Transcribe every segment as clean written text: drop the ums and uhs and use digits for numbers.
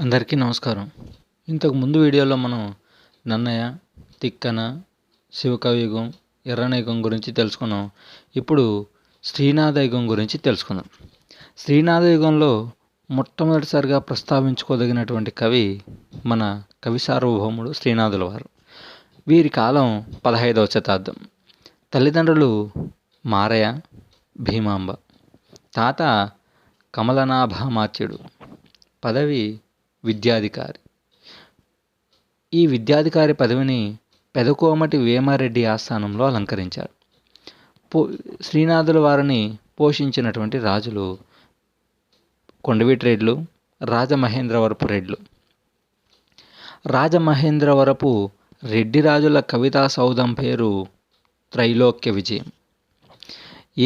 అందరికీ నమస్కారం. ఇంతకు ముందు వీడియోలో మనం నన్నయ, తిక్కన, శివకవియుగం, ఎర్రనయుగం గురించి తెలుసుకున్నాం. ఇప్పుడు శ్రీనాథ యుగం గురించి తెలుసుకుందాం. శ్రీనాథ యుగంలో మొట్టమొదటిసారిగా ప్రస్తావించుకోదగినటువంటి కవి మన కవి సార్వభౌముడు శ్రీనాథుల వారు. వీరి కాలం 15వ శతాబ్దం. తల్లిదండ్రులు మారయ్య, భీమాంబ. తాత కమలనాభామాత్యుడు. పదవి విద్యాధికారి. ఈ విద్యాధికారి పదవిని పెదకోమటి వేమారెడ్డి ఆస్థానంలో అలంకరించారు. శ్రీనాథుల వారిని పోషించినటువంటి రాజులు కొండవీటి రెడ్లు, రాజమహేంద్రవరపు రెడ్లు. రాజమహేంద్రవరపు రెడ్డి రాజుల కవితా సౌధం పేరు త్రైలోక్య విజయం.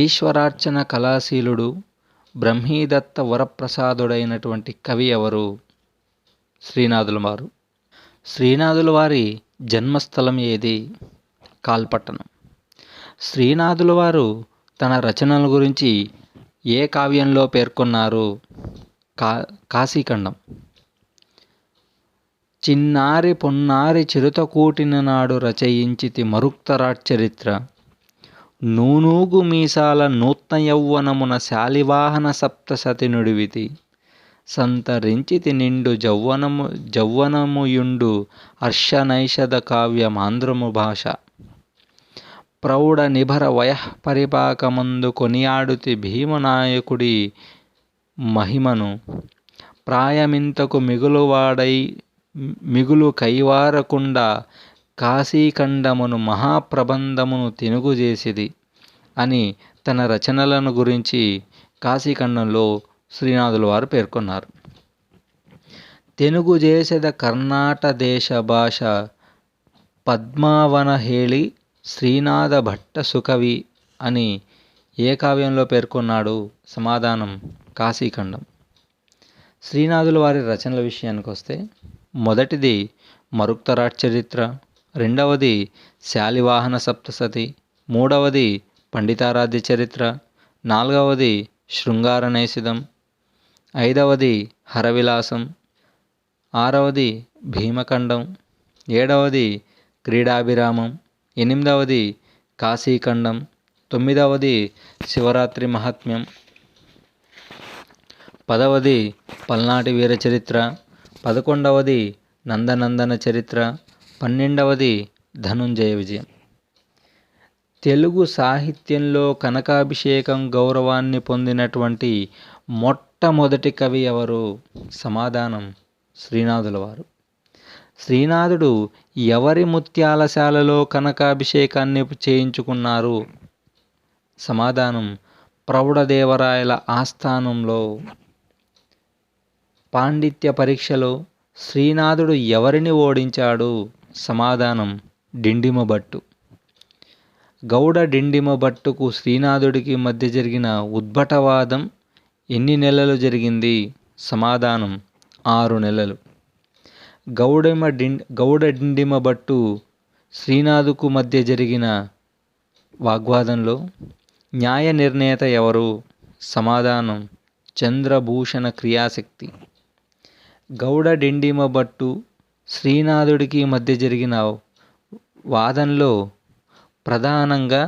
ఈశ్వరార్చన కళాశీలుడు, బ్రహ్మీదత్త వరప్రసాదుడైనటువంటి కవి ఎవరు? శ్రీనాథుల వారు. శ్రీనాథుల వారి జన్మస్థలం ఏది? కాల్పట్టణం. శ్రీనాథుల వారు తన రచనల గురించి ఏ కావ్యంలో పేర్కొన్నారు? కాశీఖండం. చిన్నారి పొన్నారి చిరుతకూటిన నాడు రచయించితి మరుక్తరాట్చరిత్ర, నూనూగు మీసాల నూత్న యౌవనమున శాలివాహన సప్తసతి నుడివితి, సంతరించితి నిండు జౌవనముయుండు హర్షనైషద కావ్యమాంధ్రము భాష, ప్రౌఢ నిభర వయఃపరిపాకమందు కొనియాడుతి భీమనాయకుడి మహిమను, ప్రాయమింతకు మిగులు కైవారకుండా కాశీఖండమును మహాప్రబంధమును తెనుగుజేసిది అని తన రచనలను గురించి కాశీఖండంలో శ్రీనాథుల వారు పేర్కొన్నారు. తెనుగు చేసెద కర్ణాట దేశ భాష పద్మావన హేళి శ్రీనాథ భట్ట సుకవి అని ఏ కావ్యంలో పేర్కొన్నాడు? సమాధానం కాశీఖండం. శ్రీనాథుల వారి రచనల విషయానికి వస్తే మొదటిది మరుక్తరాట్చరిత్ర, రెండవది శాలివాహన సప్తసతి, మూడవది పండితారాధ్య చరిత్ర, నాలుగవది శృంగార నైషదం, ఐదవది హరవిలాసం, ఆరవది భీమఖండం, ఏడవది క్రీడాభిరామం, ఎనిమిదవది కాశీఖండం, తొమ్మిదవది శివరాత్రి మహాత్మ్యం, పదవది పల్నాటి వీర చరిత్ర, 11వది నందనందన చరిత్ర, 12వది ధనుంజయ విజయం. తెలుగు సాహిత్యంలో కనకాభిషేకం గౌరవాన్ని పొందినటువంటి మొట్టమొదటి కవి ఎవరు? సమాధానం శ్రీనాథుల వారు. శ్రీనాథుడు ఎవరి ముత్యాలశాలలో కనకాభిషేకాన్ని చేయించుకున్నారు? సమాధానం ప్రౌఢదేవరాయల ఆస్థానంలో. పాండిత్య పరీక్షలో శ్రీనాథుడు ఎవరిని ఓడించాడు? సమాధానం డిండిమభట్టు. గౌడ డిండిమభట్టుకు శ్రీనాథుడికి మధ్య జరిగిన ఉద్భటవాదం ఎన్ని నెలలు జరిగింది? సమాధానం 6 నెలలు. గౌడ డిండిమభట్టు శ్రీనాథుకు మధ్య జరిగిన వాగ్వాదంలో న్యాయ నిర్ణేత ఎవరు? సమాధానం చంద్రభూషణ క్రియాశక్తి. గౌడ డిండిమభట్టు శ్రీనాథుడికి మధ్య జరిగిన వాదంలో ప్రధానంగా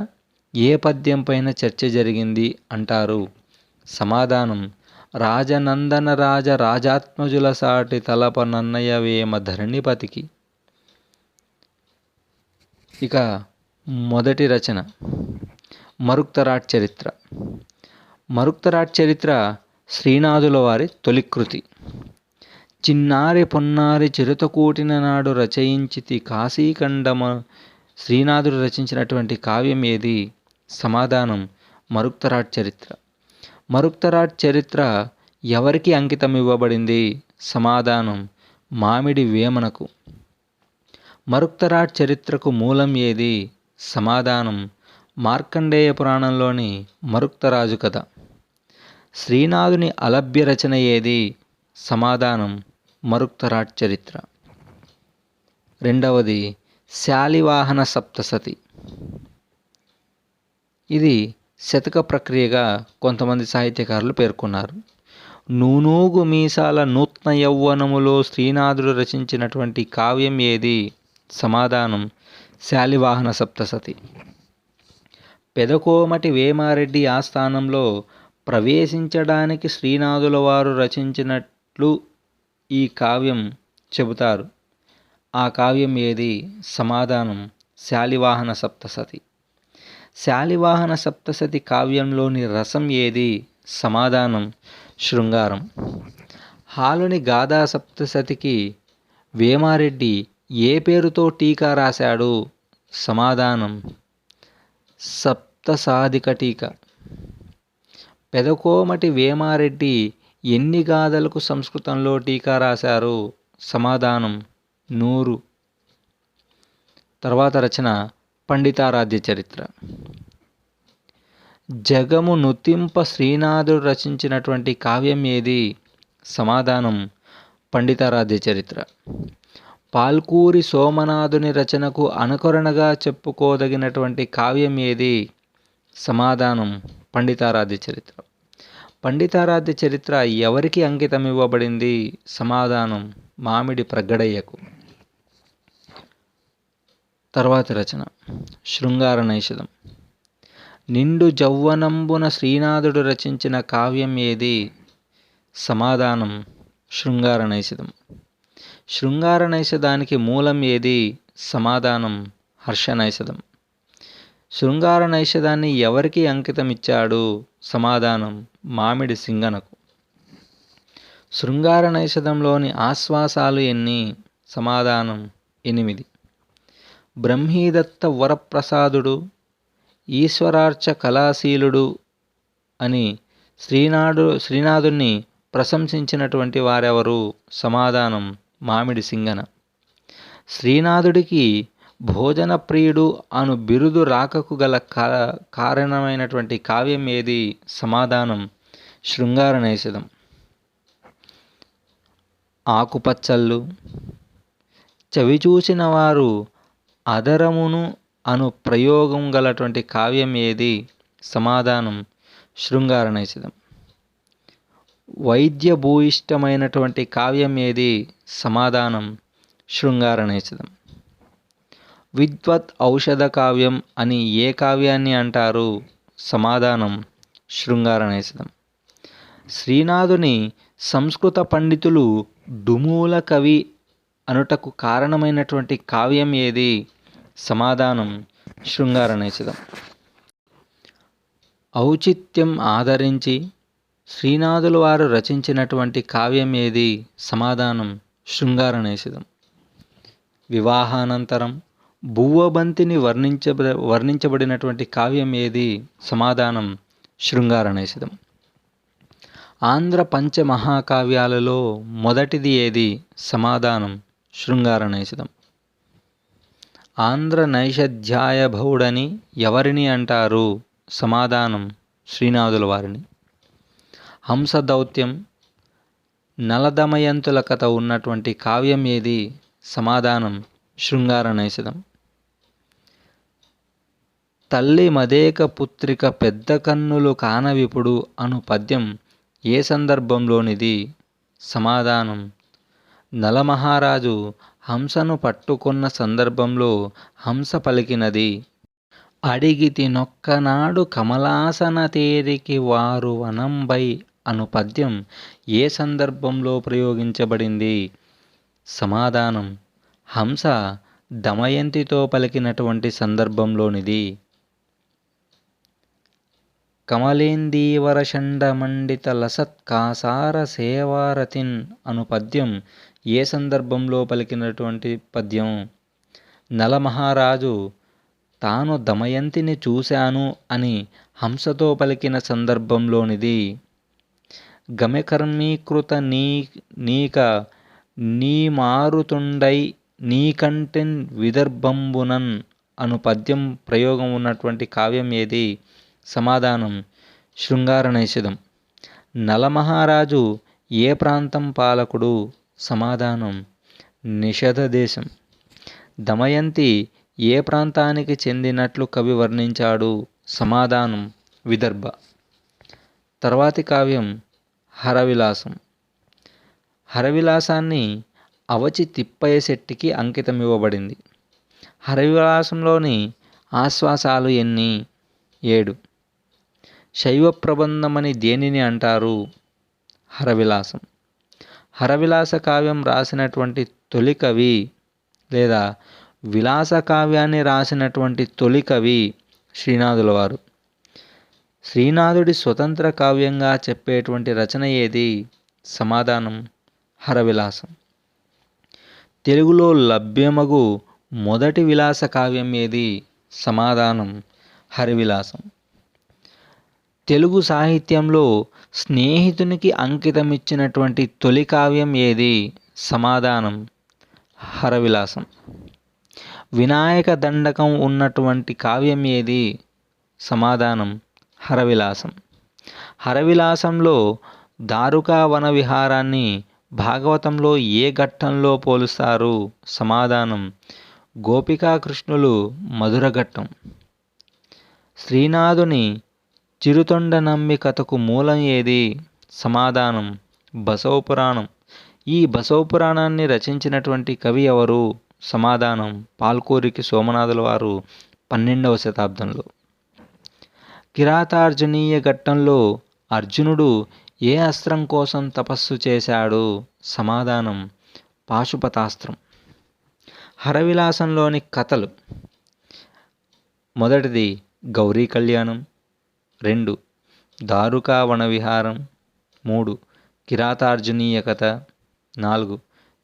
ఏ పద్యం పైన చర్చ జరిగింది అంటారు? సమాధానం రాజనందన రాజాత్మజుల సాటి తలప నన్నయ వేమ ధరణిపతికి. ఇక మొదటి రచన మరుక్తరాట్ చరిత్ర. మరుక్తరాట్ చరిత్ర శ్రీనాథుల వారి తొలికృతి. చిన్నారి పొన్నారి చిరుతకూటిన నాడు రచయించితి కాశీఖండమ. శ్రీనాథుడు రచించినటువంటి కావ్యం ఏది? సమాధానం మరుక్తరాట్ చరిత్ర. మరుక్తరాట్ చరిత్ర ఎవరికి అంకితం ఇవ్వబడింది? సమాధానం మామిడి వేమనకు. మరుక్తరాట్ చరిత్రకు మూలం ఏది? సమాధానం మార్కండేయ పురాణంలోని మరుక్తరాజు కథ. శ్రీనాథుని అలభ్య రచన ఏది? సమాధానం మరుక్తరాట్ చరిత్ర. రెండవది శాలివాహన సప్తసతి. ఇది శతక ప్రక్రియగా కొంతమంది సాహిత్యకారులు పేర్కొన్నారు. నూనూగు మీసాల నూత్న యౌవనములో శ్రీనాథుడు రచించినటువంటి కావ్యం ఏది? సమాధానం శాలివాహన సప్తసతి. పెదకోమటి వేమారెడ్డి ఆస్థానంలో ప్రవేశించడానికి శ్రీనాథుల వారు రచించినట్లు ఈ కావ్యం చెబుతారు. ఆ కావ్యం ఏది? సమాధానం శాలివాహన సప్తసతి. శాలివాహన సప్తసతి కావ్యంలోని రసం ఏది? సమాధానం శృంగారం. హాలుని గాథా సప్తసతికి వేమారెడ్డి ఏ పేరుతో టీకా రాశాడు? సమాధానం సప్తసాధిక టీక. పెదకోమటి వేమారెడ్డి ఎన్ని గాథలకు సంస్కృతంలో టీకా రాశారు? సమాధానం 100. తర్వాత రచన పండితారాధ్య చరిత్ర. జగము నుతింప శ్రీనాథుడు రచించినటువంటి కావ్యం ఏది? సమాధానం పండితారాధ్య చరిత్ర. పాల్కూరి సోమనాథుని రచనకు అనుకరణగా చెప్పుకోదగినటువంటి కావ్యం ఏది? సమాధానం పండితారాధ్య చరిత్ర. పండితారాధ్య చరిత్ర ఎవరికి అంకితం ఇవ్వబడింది? సమాధానం మామిడి ప్రగ్గడయ్యకు. తర్వాత రచన శృంగార నైషధం. నిండు జౌవనంబున శ్రీనాథుడు రచించిన కావ్యం ఏది? సమాధానం శృంగార నైషధం. శృంగార నైషధానికి మూలం ఏది? సమాధానం హర్ష నైషధం. శృంగార నైషధాన్ని ఎవరికి అంకితం ఇచ్చాడు? సమాధానం మామిడి సింగనకు. శృంగార నైషధంలోని ఆశ్వాసాలు ఎన్ని? సమాధానం 8. బ్రహ్మీదత్త వరప్రసాదుడు, ఈశ్వరార్చ కళాశీలుడు అని శ్రీనాథుణ్ణి ప్రశంసించినటువంటి వారెవరు? సమాధానం మామిడి సింగన. శ్రీనాథుడికి భోజన ప్రియుడు అను బిరుదు రాకకు గల కారణమైనటువంటి కావ్యం ఏది? సమాధానం శృంగార నైషధం. ఆకుపచ్చళ్ళు చవిచూసిన వారు అదరమును అను ప్రయోగం గలటువంటి కావ్యం ఏది? సమాధానం శృంగార నైషధం. వైద్య భూయిష్టమైనటువంటి కావ్యం ఏది? సమాధానం శృంగార నైషధం. విద్వత్ ఔషధ కావ్యం అని ఏ కావ్యాన్ని అంటారు? సమాధానం శృంగార నైషధం. శ్రీనాథుని సంస్కృత పండితులు డుమూల కవి అనుటకు కారణమైనటువంటి కావ్యం ఏది? సమాధానం శృంగార నైషధం. ఔచిత్యం ఆదరించి శ్రీనాథుల వారు రచించినటువంటి కావ్యం ఏది? సమాధానం శృంగార నైషధం. వివాహానంతరం బువ్వబంతిని వర్ణించబడినటువంటి కావ్యం ఏది? సమాధానం శృంగార నైషధం. ఆంధ్ర పంచమహాకావ్యాలలో మొదటిది ఏది? సమాధానం శృంగార నైషధం. ఆంధ్ర నైషధ్యాయ భౌడని ఎవరిని అంటారు? సమాధానం శ్రీనాథుల వారిని. హంసదౌత్యం, నలదమయంతుల కథ ఉన్నటువంటి కావ్యం ఏది? సమాధానం శృంగార నైషధం. తల్లి మదేక పుత్రిక పెద్ద కన్నులు కానవిపుడు అను పద్యం ఏ సందర్భంలోనిది? సమాధానం నలమహారాజు హంసను పట్టుకొన్న సందర్భంలో హంస పలికినది. అడిగితి నొక్కనాడు కమలాసన తేరికి వారు వనంబై అను పద్యం ఏ సందర్భంలో ప్రయోగించబడింది? సమాధానం హంస దమయంతితో పలికినటువంటి సందర్భంలోనిది. కమలేందీవర షండమండిత లసత్కాసార సేవారతిన్ అను పద్యం ఏ సందర్భంలో పలికినటువంటి పద్యం? నలమహారాజు తాను దమయంతిని చూశాను అని హంసతో పలికిన సందర్భంలోనిది. గమెకర్మీకృత నీక నీ మారుతుండై నీకంటెన్ విదర్భంబునన్ అను పద్యం ప్రయోగం ఉన్నటువంటి కావ్యం ఏది? సమాధానం శృంగార నైషధం. నలమహారాజు ఏ ప్రాంతం పాలకుడు? సమాధానం నిషధ దేశం. దమయంతి ఏ ప్రాంతానికి చెందినట్లు కవి వర్ణించాడు? సమాధానం విదర్భ. తర్వాతి కావ్యం హరవిలాసం. హరవిలాసాన్ని అవచి తిప్పయ్య శెట్టికి అంకితం ఇవ్వబడింది. హరవిలాసంలోని ఆశ్వాసాలు ఎన్ని? 7. శైవ ప్రబంధమని దేనిని అంటారు? హరవిలాసం. హరవిలాస కావ్యం రాసినటువంటి తొలి కవి లేదా విలాస కావ్యాన్ని రాసినటువంటి తొలి కవి శ్రీనాథుల వారు. శ్రీనాథుడి స్వతంత్ర కావ్యంగా చెప్పేటువంటి రచన ఏది? సమాధానం హరవిలాసం. తెలుగులో లభ్యమగు మొదటి విలాస కావ్యం ఏది? సమాధానం హరివిలాసం. తెలుగు సాహిత్యంలో స్నేహితునికి అంకితమిచ్చినటువంటి తొలి కావ్యం ఏది? సమాధానం హరవిలాసం. వినాయక దండకం ఉన్నటువంటి కావ్యం ఏది? సమాధానం హరవిలాసం. హరవిలాసంలో దారుకా వన విహారాన్ని భాగవతంలో ఏ ఘట్టంలో పోలుస్తారు? సమాధానం గోపికాకృష్ణులు మధుర ఘట్టం. శ్రీనాథుని చిరుతొండ నంబి కథకు మూలం ఏది? సమాధానం బసవ పురాణం. ఈ బసవ పురాణాన్ని రచించినటువంటి కవి ఎవరు? సమాధానం పాల్కురికి సోమనాథుల వారు 12వ శతాబ్దంలో. కిరాతార్జునీయ ఘట్టంలో అర్జునుడు ఏ అస్త్రం కోసం తపస్సు చేశాడు? సమాధానం పాశుపతాస్త్రం. హరవిలాసంలోని కథలు: మొదటిది గౌరీ కళ్యాణం, 2 దారుకా వన విహారం, 3 కిరాతార్జునీయ కథ, 4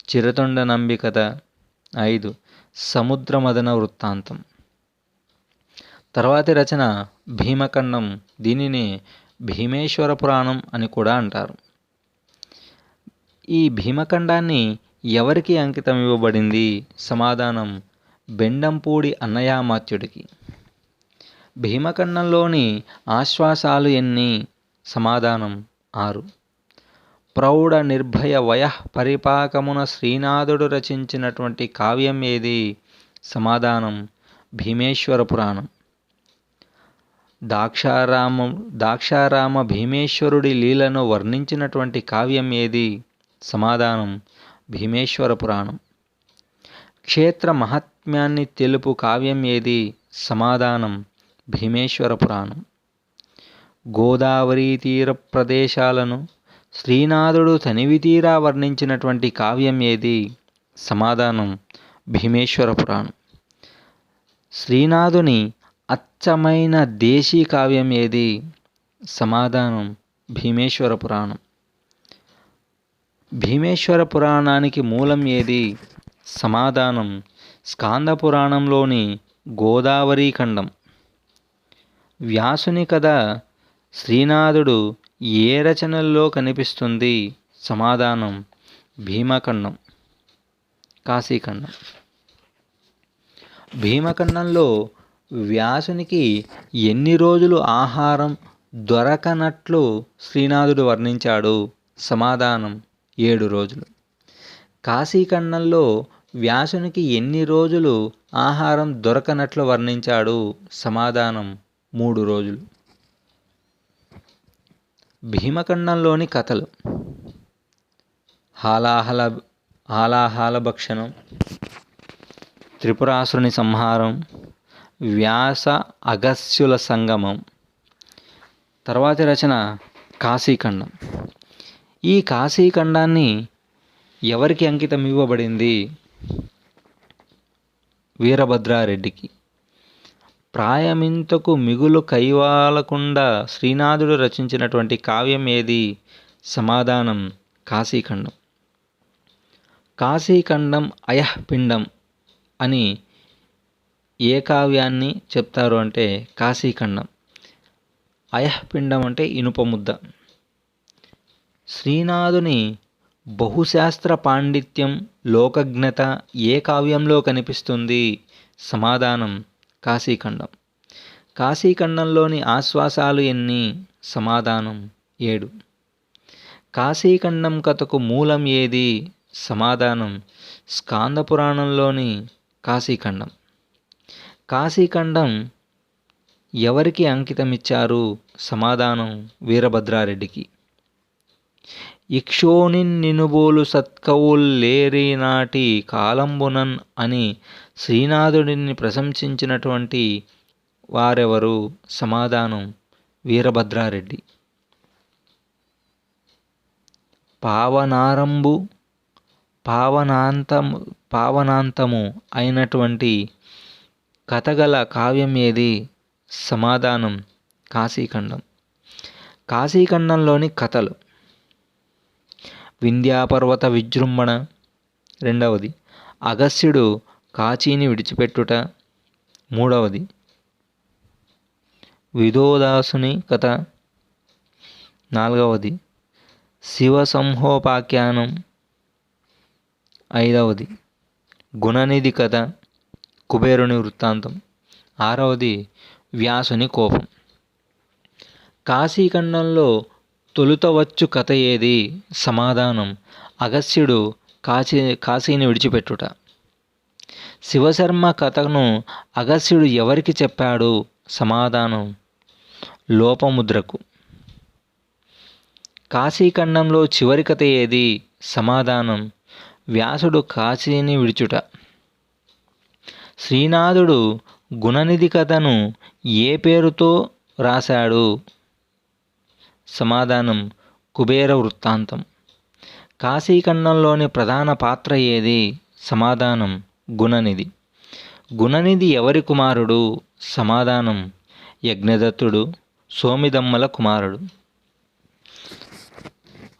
చిరుతొండ నంబి కథ, 5 సముద్ర మదన వృత్తాంతం. తర్వాతి రచన భీమఖండం. దీనిని భీమేశ్వర పురాణం అని కూడా అంటారు. ఈ భీమఖండాన్ని ఎవరికి అంకితం ఇవ్వబడింది? సమాధానం బెండంపూడి అన్నయామాత్యుడికి. భీమఖండంలోని ఆశ్వాసాలు ఎన్ని? సమాధానం 6. ప్రౌఢ నిర్భయ వయః పరిపాకమున శ్రీనాథుడు రచించినటువంటి కావ్యం ఏది? సమాధానం భీమేశ్వర పురాణం. దాక్షారామ భీమేశ్వరుడి లీలను వర్ణించినటువంటి కావ్యం ఏది? సమాధానం భీమేశ్వర పురాణం. క్షేత్ర మహాత్మ్యాన్ని తెలుపు కావ్యం ఏది? సమాధానం భీమేశ్వర పురాణం. గోదావరి తీర ప్రదేశాలను శ్రీనాథుడు తనివితీరా వర్ణించినటువంటి కావ్యం ఏది? సమాధానం భీమేశ్వర పురాణం. శ్రీనాథుని అచ్చమైన దేశీ కావ్యం ఏది? సమాధానం భీమేశ్వర పురాణం. భీమేశ్వర పురాణానికి మూలం ఏది? సమాధానం స్కాంద పురాణంలోని గోదావరి ఖండం. వ్యాసుని కథ శ్రీనాథుడు ఏ రచనల్లో కనిపిస్తుంది? సమాధానం భీమఖండం, కాశీఖండం. భీమఖండంలో వ్యాసునికి ఎన్ని రోజులు ఆహారం దొరకనట్లు శ్రీనాథుడు వర్ణించాడు? సమాధానం 7 రోజులు. కాశీఖండంలో వ్యాసునికి ఎన్ని రోజులు ఆహారం దొరకనట్లు వర్ణించాడు? సమాధానం 3 రోజులు. భీమఖండంలోని కథలు: హాలాహల భక్షణం, త్రిపురాసురుని సంహారం, వ్యాస అగస్త్యుల సంగమం. తర్వాతి రచన కాశీఖండం. ఈ కాశీఖండాన్ని ఎవరికి అంకితం ఇవ్వబడింది? వీరభద్రారెడ్డికి. ప్రాయమింతకు మిగులు కైవాలకుండా శ్రీనాథుడు రచించినటువంటి కావ్యం ఏది? సమాధానం కాశీఖండం. కాశీఖండం అయఃపిండం అని ఏ కావ్యాన్ని చెప్తారు అంటే కాశీఖండం. అయఃపిండం అంటే ఇనుప ముద్ద. శ్రీనాథుని బహుశాస్త్ర పాండిత్యం, లోకజ్ఞత ఏ కావ్యంలో కనిపిస్తుంది? సమాధానం కాశీఖండం. కాశీఖండంలోని ఆశ్వాసాలు ఎన్ని? సమాధానం 7. కాశీఖండం కథకు మూలం ఏది? సమాధానం స్కాంద పురాణంలోని కాశీఖండం. కాశీఖండం ఎవరికి అంకితమిచ్చారు? సమాధానం వీరభద్రారెడ్డికి. ఇక్షోనిన్ నినుబోలు సత్కవుల్ లేరి నాటి కాలంబునన్ అని శ్రీనాథుడిని ప్రశంసించినటువంటి వారెవరు? సమాధానం వీరభద్రారెడ్డి. పావనారంభు పావనాంతము అయినటువంటి కథగల కావ్యం ఏది? సమాధానం కాశీఖండం. కాశీఖండంలోని కథలు: వింధ్యాపర్వత విజృంభణ, రెండవది అగస్త్యుడు కాశీని విడిచిపెట్టుట, మూడవది విధోదాసుని కథ, నాలుగవది శివసంహోపాఖ్యానం, ఐదవది గుణనిధి కథ, కుబేరుని వృత్తాంతం, ఆరవది వ్యాసుని కోపం. కాశీఖండంలో తొలుత వచ్చు కథ ఏది? సమాధానం అగస్త్యుడు కాశీని విడిచిపెట్టుట. శివశర్మ కథను అగస్త్యుడు ఎవరికి చెప్పాడు? సమాధానం లోపముద్రకు. కాశీఖండంలో చివరి కథ ఏది? సమాధానం వ్యాసుడు కాశీని విడుచుట. శ్రీనాథుడు గుణనిధి కథను ఏ పేరుతో రాశాడు? సమాధానం కుబేర వృత్తాంతం. కాశీఖండంలోని ప్రధాన పాత్ర ఏది? సమాధానం గుణనిధి. గుణనిధి ఎవరి కుమారుడు? సమాధానం యజ్ఞదత్తుడు, సోమిదమ్మల కుమారుడు.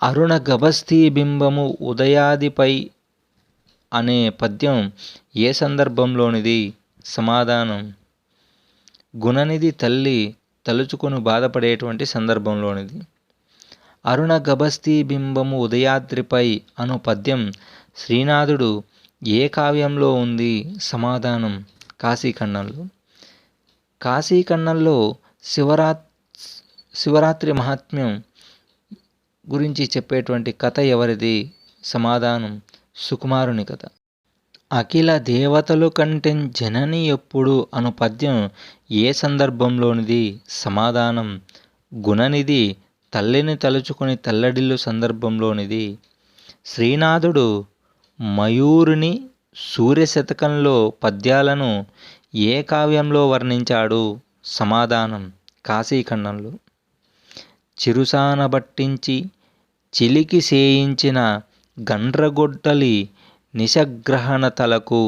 అరుణ గభస్థీ బింబము ఉదయాదిపై అనే పద్యం ఏ సందర్భంలోనిది? సమాధానం గుణనిధి తల్లి తలుచుకొని బాధపడేటువంటి సందర్భంలోనిది. అరుణ గభస్థీ బింబము ఉదయాద్రిపై అను పద్యం శ్రీనాథుడు ఏ కావ్యంలో ఉంది? సమాధానం కాశీఖండంలో. కాశీఖండంలో శివరాత్రి మహాత్మ్యం గురించి చెప్పేటువంటి కథ ఎవరిది? సమాధానం సుకుమారుని కథ. అఖిల దేవతలు కంటెన్ జనని ఎప్పుడు అను పద్యం ఏ సందర్భంలోనిది? సమాధానం గుణనిధి తల్లిని తలుచుకొని తల్లడిల్లు సందర్భంలోనిది. శ్రీనాథుడు మయూరుని సూర్యశతకంలో పద్యాలను ఏ కావ్యంలో వర్ణించాడు? సమాధానం కాశీఖండంలో. చిరుసానబట్టించి చిలికి సేయించిన గండ్రగొడ్డలి నిశగ్రహణ తలకు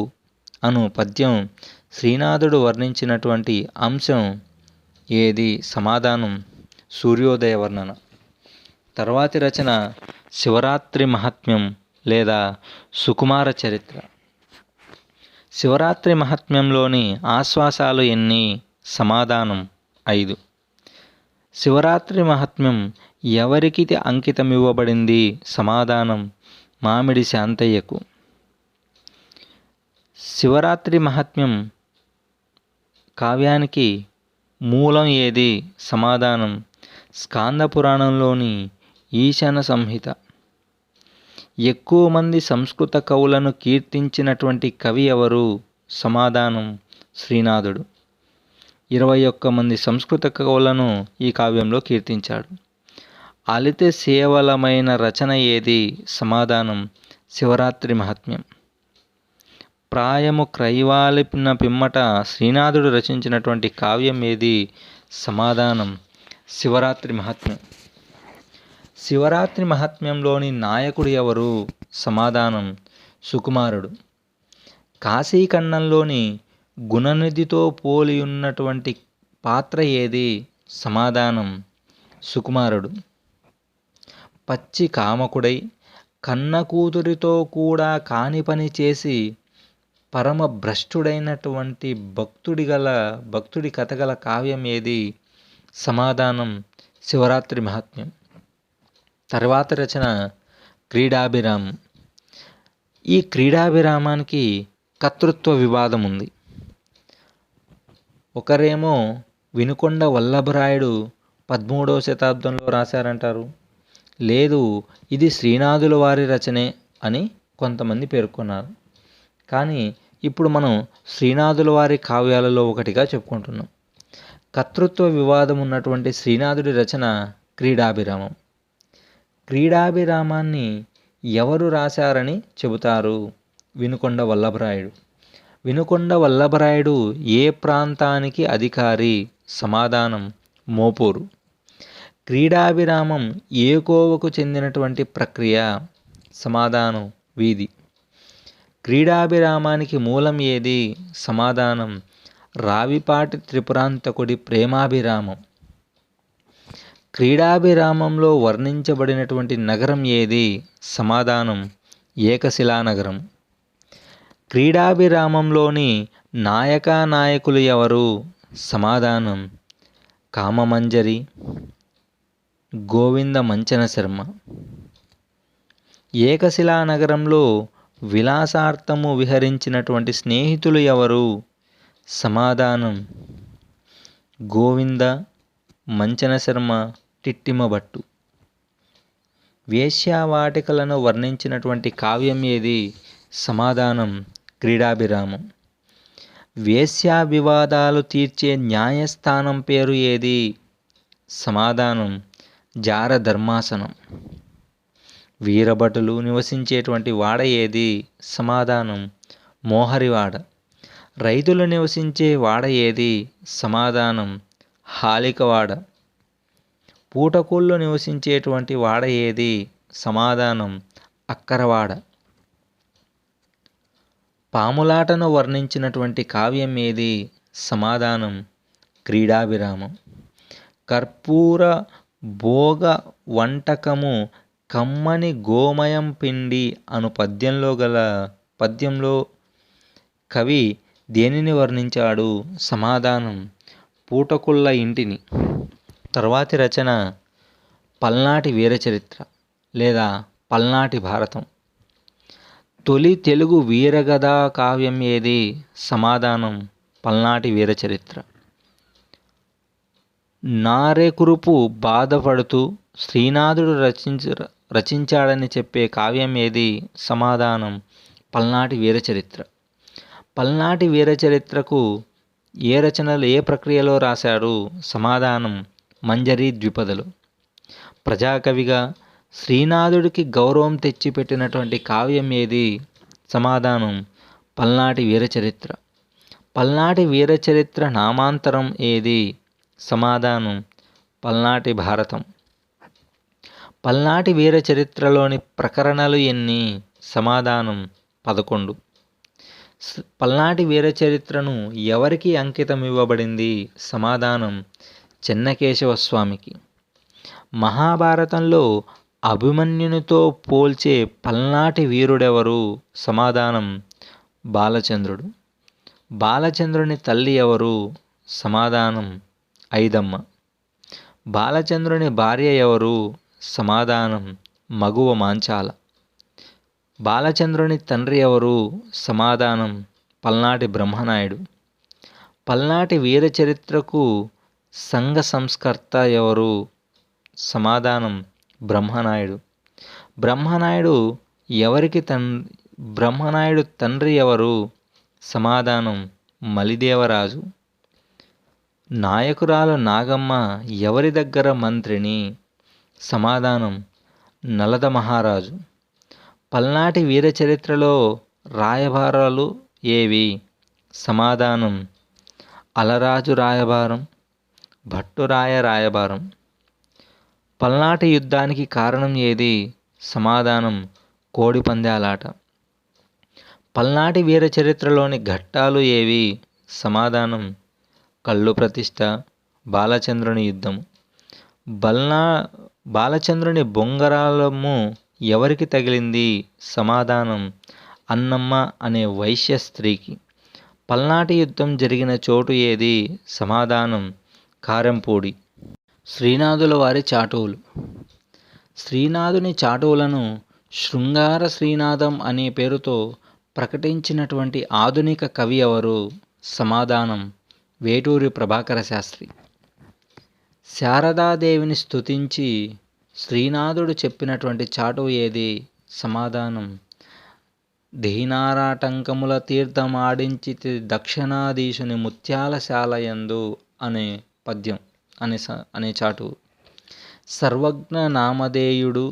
అను పద్యం శ్రీనాథుడు వర్ణించినటువంటి అంశం ఏది? సమాధానం సూర్యోదయ వర్ణన. తర్వాతి రచన శివరాత్రి మహాత్మ్యం లేదా సుకుమార చరిత్ర. శివరాత్రి మహాత్మ్యంలోని ఆశ్వాసాలు ఎన్ని? సమాధానం 5. శివరాత్రి మహాత్మ్యం ఎవరికి అంకితమివ్వబడింది? సమాధానం మామిడి శాంతయ్యకు. శివరాత్రి మహాత్మ్యం కావ్యానికి మూలం ఏది? సమాధానం స్కాంద పురాణంలోని ఈశాన సంహిత. ఎక్కువ మంది సంస్కృత కవులను కీర్తించినటువంటి కవి ఎవరు? సమాధానం శ్రీనాథుడు. 21 మంది సంస్కృత కవులను ఈ కావ్యంలో కీర్తించాడు. అలితే సేవలమైన రచన ఏది? సమాధానం శివరాత్రి మహాత్మ్యం. ప్రాయము క్రైవాలిన పిమ్మట శ్రీనాథుడు రచించినటువంటి కావ్యం ఏది? సమాధానం శివరాత్రి మహాత్మ్యం. శివరాత్రి మహాత్మ్యంలోని నాయకుడు ఎవరు? సమాధానం సుకుమారుడు. కాశీఖండంలోని గుణనిధితో పోలి ఉన్నటువంటి పాత్ర ఏది? సమాధానం సుకుమారుడు. పచ్చి కామకుడై కన్న కూతురితో కూడా కాని పని చేసి పరమ భ్రష్టుడైనటువంటి భక్తుడి కథగల కావ్యం ఏది? సమాధానం శివరాత్రి మహాత్మ్యం. తర్వాత రచన క్రీడాభిరామం. ఈ క్రీడాభిరామానికి కర్తృత్వ వివాదం ఉంది. ఒకరేమో వినుకొండ వల్లభరాయుడు 13వ శతాబ్దంలో రాశారంటారు, లేదు ఇది శ్రీనాథుల వారి రచనే అని కొంతమంది పేర్కొన్నారు. కానీ ఇప్పుడు మనం శ్రీనాథుల వారి కావ్యాలలో ఒకటిగా చెప్పుకుంటున్నాం. కర్తృత్వ వివాదం ఉన్నటువంటి శ్రీనాథుడి రచన క్రీడాభిరామం. క్రీడాభిరామాన్ని ఎవరు రాశారని చెబుతారు? వినుకొండ వల్లభరాయుడు. వినుకొండ వల్లభరాయుడు ఏ ప్రాంతానికి అధికారి? సమాధానం మోపూరు. క్రీడాభిరామం ఏ కోవకు చెందినటువంటి ప్రక్రియ? సమాధానం వీధి. క్రీడాభిరామానికి మూలం ఏది? సమాధానం రావిపాటి త్రిపురాంతకుడి ప్రేమాభిరామం. క్రీడాభిరామంలో వర్ణించబడినటువంటి నగరం ఏది? సమాధానం ఏకశిలానగరం. క్రీడాభిరామంలోని నాయకులు ఎవరు? సమాధానం కామమంజరి, గోవింద మంచన శర్మ. ఏకశిలానగరంలో విలాసార్థము విహరించినటువంటి స్నేహితులు ఎవరు? సమాధానం గోవింద, మంచన శర్మ, టిట్టిమభట్టు. వేశ్యావాటికలను వర్ణించినటువంటి కావ్యం ఏది? సమాధానం క్రీడాభిరామం. వేశ్యా వివాదాలు తీర్చే న్యాయస్థానం పేరు ఏది? సమాధానం జార ధర్మాసనం. వీరభటులు నివసించేటువంటి వాడ ఏది? సమాధానం మోహరివాడ. రైతులు నివసించే వాడ ఏది? సమాధానం హాలికవాడ. పూటకూళ్ళు నివసించేటువంటి వాడ ఏది? సమాధానం అక్కరవాడ. పాములాటను వర్ణించినటువంటి కావ్యం ఏది? సమాధానం క్రీడాభిరామం. కర్పూర భోగ వంటకము కమ్మని గోమయం పిండి అను పద్యంలో కవి దేనిని వర్ణించాడు? సమాధానం పూటకుళ్ళ ఇంటిని. తర్వాతి రచన పల్నాటి వీరచరిత్ర లేదా పల్నాటి భారతం. తొలి తెలుగు వీరగదా కావ్యం ఏది? సమాధానం పల్నాటి వీరచరిత్ర. నారెకురుపు బాధపడుతూ శ్రీనాథుడు రచించాడని చెప్పే కావ్యం ఏది? సమాధానం పల్నాటి వీరచరిత్ర. పల్నాటి వీరచరిత్రకు ఏ ప్రక్రియలో రాశాడు? సమాధానం మంజరి ద్విపదలు. ప్రజాకవిగా శ్రీనాథుడికి గౌరవం తెచ్చిపెట్టినటువంటి కావ్యం ఏది? సమాధానం పల్నాటి వీరచరిత్ర. పల్నాటి వీరచరిత్ర నామాంతరం ఏది? సమాధానం పల్నాటి భారతం. పల్నాటి వీరచరిత్రలోని ప్రకరణలు ఎన్ని? సమాధానం 11. పల్నాటి వీరచరిత్రను ఎవరికి అంకితం ఇవ్వబడింది? సమాధానం చెన్నకేశవస్వామికి. మహాభారతంలో అభిమన్యునితో పోల్చే పల్నాటి వీరుడెవరు? సమాధానం బాలచంద్రుడు. బాలచంద్రుని తల్లి ఎవరు? సమాధానం ఐదమ్మ. బాలచంద్రుని భార్య ఎవరు? సమాధానం మగువ మాంచాల. బాలచంద్రుని తండ్రి ఎవరు? సమాధానం పల్నాటి బ్రహ్మనాయుడు. పల్నాటి వీరచరిత్రకు సంఘ సంస్కర్త ఎవరు? సమాధానం బ్రహ్మనాయుడు. బ్రహ్మనాయుడు తండ్రి ఎవరు? సమాధానం మలిదేవరాజు. నాయకురాలు నాగమ్మ ఎవరి దగ్గర మంత్రిని? సమాధానం నలద మహారాజు. పల్నాటి వీరచరిత్రలో రాయబారాలు ఏవి? సమాధానం అలరాజు రాయబారం, భట్టురాయ రాయబారం. పల్నాటి యుద్ధానికి కారణం ఏది? సమాధానం కోడిపందాలాట. పల్నాటి వీరచరిత్రలోని ఘట్టాలు ఏవి? సమాధానం కళ్ళు ప్రతిష్ఠ, బాలచంద్రుని యుద్ధం. బాలచంద్రుని బొంగరాలము ఎవరికి తగిలింది? సమాధానం అన్నమ్మ అనే వైశ్య స్త్రీకి. పల్నాటి యుద్ధం జరిగిన చోటు ఏది? సమాధానం కారెంపూడి. శ్రీనాథుల వారి చాటువులు. శ్రీనాథుని చాటువులను శృంగార శ్రీనాథం అనే పేరుతో ప్రకటించినటువంటి ఆధునిక కవి ఎవరు? సమాధానం వేటూరి ప్రభాకర శాస్త్రి. శారదాదేవిని స్తుతించి శ్రీనాథుడు చెప్పినటువంటి చాటువు ఏది? సమాధానం దీనారాటంకముల తీర్థమాడించి దక్షిణాధీశుని ముత్యాలశాలయందు అనే పద్యం అనే చాటువు. సర్వజ్ఞ నామధేయుడు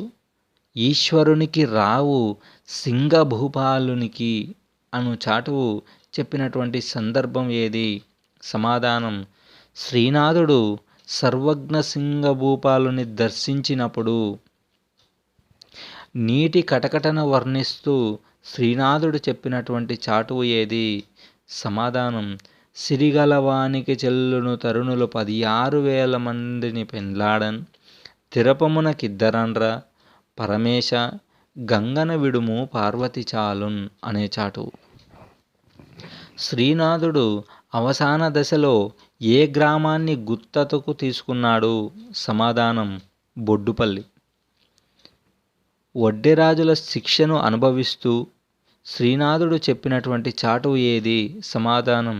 ఈశ్వరునికి రావు సింగభూపాలునికి అను చాటువు చెప్పినటువంటి సందర్భం ఏది? సమాధానం శ్రీనాథుడు సర్వజ్ఞ సింగభూపాలుని దర్శించినప్పుడు. నీటి కటకటను వర్ణిస్తూ శ్రీనాథుడు చెప్పినటువంటి చాటువు ఏది? సమాధానం సిరిగలవానికి చెల్లును తరుణులు 16,000 మందిని పెండ్లాడన్ తిరపమునకిద్దరన్ర పరమేశ గంగన విడుము పార్వతి చాలున్ అనే చాటువు. శ్రీనాథుడు అవసాన దశలో ఏ గ్రామాన్ని గుత్తతకు తీసుకున్నాడు? సమాధానం బొడ్డుపల్లి. వడ్డెరాజుల శిక్షను అనుభవిస్తూ శ్రీనాథుడు చెప్పినటువంటి చాటువు ఏది? సమాధానం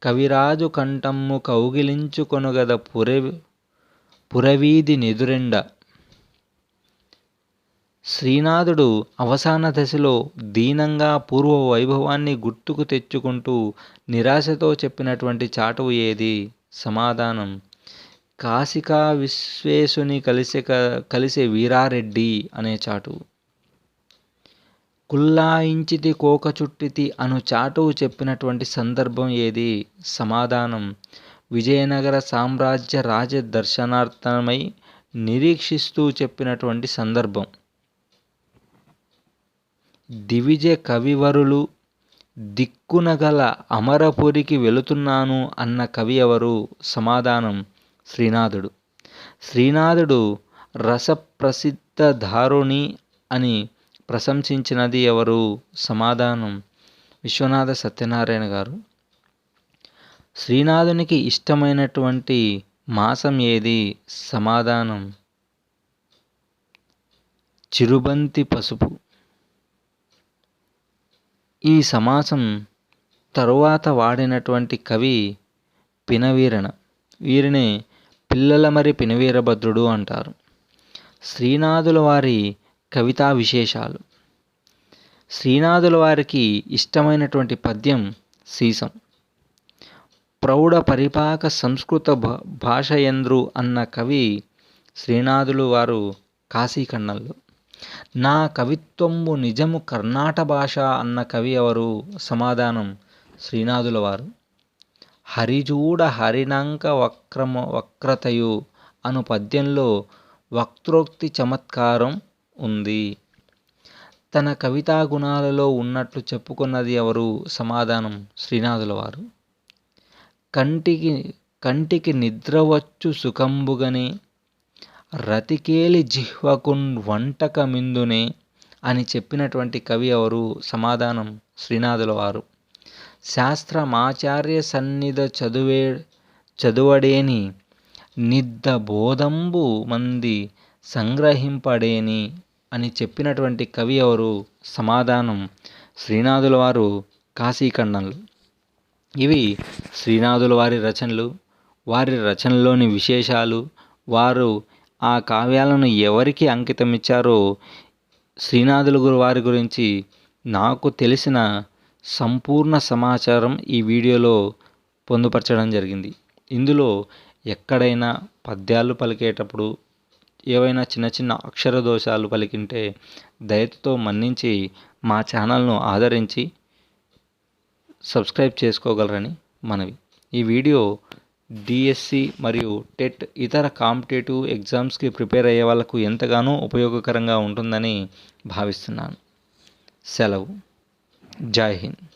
కవిరాజు కంఠమ్ము కౌగిలించుకొనుగద పురవీధి నెదురెండ. శ్రీనాథుడు అవసాన దశలో దీనంగా పూర్వ వైభవాన్ని గుర్తుకు తెచ్చుకుంటూ నిరాశతో చెప్పినటువంటి చాటువు ఏది? సమాధానం కాశికా విశ్వేశుని కలిసే వీరారెడ్డి అనే చాటువు. కుల్లాయించితి కోక చుట్టితి అను చాటువు చెప్పినటువంటి సందర్భం ఏది? సమాధానం విజయనగర సామ్రాజ్య రాజ దర్శనార్థమై నిరీక్షిస్తూ చెప్పినటువంటి సందర్భం. దివిజ కవివరులు దిక్కునగల అమరపురికి వెళుతున్నాను అన్న కవి ఎవరు? సమాధానం శ్రీనాథుడు. శ్రీనాథుడు రసప్రసిద్ధ దారుణి అని ప్రశంసించినది ఎవరు? సమాధానం విశ్వనాథ సత్యనారాయణ గారు. శ్రీనాథునికి ఇష్టమైనటువంటి మాసం ఏది? సమాధానం చిరుబంతి పసుపు. ఈ సమాసం తరువాత వాడినటువంటి కవి పినవీరన. వీరిని పిల్లలమరి పినవీరభద్రుడు అంటారు. శ్రీనాథుల వారి కవితా విశేషాలు. శ్రీనాథుల వారికి ఇష్టమైనటువంటి పద్యం సీసం. ప్రౌఢ పరిపాక సంస్కృత భాషయంద్రు అన్న కవి శ్రీనాథులు వారు కాశీఖండంలో. నా కవిత్వంబు నిజము కర్ణాట భాష అన్న కవి ఎవరు? సమాధానం శ్రీనాథుల వారు. హరిజూడ హరినంక వక్రతయు అను పద్యంలో వక్త్రోక్తి చమత్కారం ఉంది. తన కవితా గుణాలలో ఉన్నట్లు చెప్పుకున్నది ఎవరు? సమాధానం శ్రీనాథుల వారు. కంటికి నిద్రవచ్చు సుఖంబుగనే రతికేలి జిహ్వకున్ వంటకమిందునే అని చెప్పినటువంటి కవి ఎవరు? సమాధానం శ్రీనాథుల వారు. శాస్త్రమాచార్య సన్నిధ చదువడేని నిద్ద బోధంబు మంది సంగ్రహింపడేని అని చెప్పినటువంటి కవి ఎవరు? సమాధానం శ్రీనాథుల వారు కాశీఖండంలో. ఇవి శ్రీనాథుల వారి రచనలు, వారి రచనలోని విశేషాలు, వారు ఆ కావ్యాలను ఎవరికి అంకితం ఇచ్చారో శ్రీనాథుల వారి గురించి నాకు తెలిసిన సంపూర్ణ సమాచారం ఈ వీడియోలో పొందుపరచడం జరిగింది. ఇందులో ఎక్కడైనా పద్యాలు పలికేటప్పుడు ఏవైనా చిన్న చిన్న అక్షర దోషాలు పలికింటే దయతో మన్నించి మా ఛానల్ను ఆదరించి సబ్స్క్రైబ్ చేసుకోగలరని మనవి. ఈ వీడియో డిఎస్సి మరియు టెట్ ఇతర కాంపిటేటివ్ ఎగ్జామ్స్కి ప్రిపేర్ అయ్యే వాళ్ళకు ఎంతగానో ఉపయోగకరంగా ఉంటుందని భావిస్తున్నాను. సెలవు. జై హింద్.